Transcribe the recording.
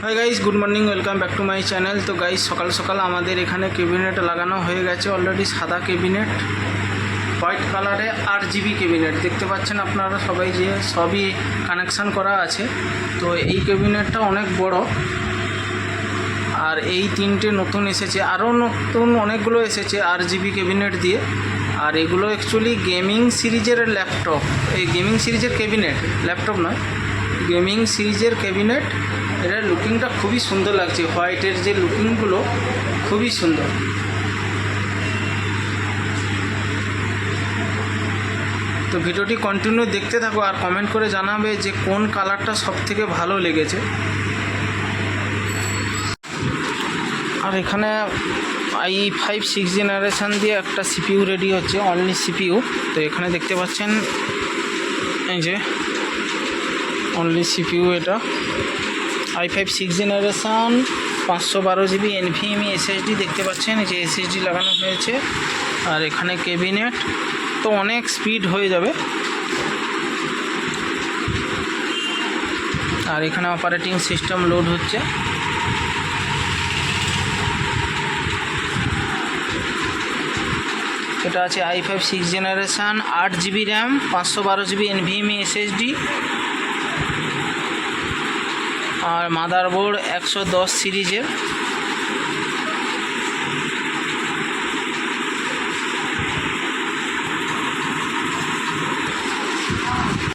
Hi guys, good morning, welcome back to my channel. তো guys, সকাল সকাল আমাদের এখানে ক্যাবিনেট লাগানো হয়ে গেছে অলরেডি। সাদা ক্যাবিনেট, হোয়াইট কালারে RGB ক্যাবিনেট দেখতে পাচ্ছেন আপনারা সবাই, যে সবই কানেকশান করা আছে। তো এই ক্যাবিনেটটা অনেক বড়, আর এই তিনটে নতুন এসেছে, আরও নতুন অনেকগুলো এসেছে RGB ক্যাবিনেট দিয়ে। আর এগুলো অ্যাকচুয়ালি গেমিং সিরিজের ল্যাপটপ, এই গেমিং সিরিজের ক্যাবিনেট, ল্যাপটপ নয়, গেমিং সিরিজের ক্যাবিনেট। এটার লুকিংটা খুবই সুন্দর লাগছে, হোয়াইটের যে লুকিংগুলো খুবই সুন্দর। তো ভিডিওটি কন্টিনিউ দেখতে থাকো আর কমেন্ট করে জানাবে যে কোন কালারটা সব থেকে ভালো লেগেছে। আর এখানে i5 6th জেনারেশান দিয়ে একটা CPU রেডি হচ্ছে, অনলি CPU। তো এখানে দেখতে পাচ্ছেন এই যে অনলি CPU, এটা i5 6th generation 512 GB NVMe SSD দেখতে পাচ্ছেন, এই যে SSD লাগানো হয়েছে। আর এখানে ক্যাবিনেট, তো অনেক স্পিড হয়ে যাবে। আর এখানে অপারেটিং সিস্টেম লোড হচ্ছে। এটা আছে i5 6th generation, 8GB RAM, 512 GB NVMe SSD। আর মাদারবোর্ড 110 সিরিজের।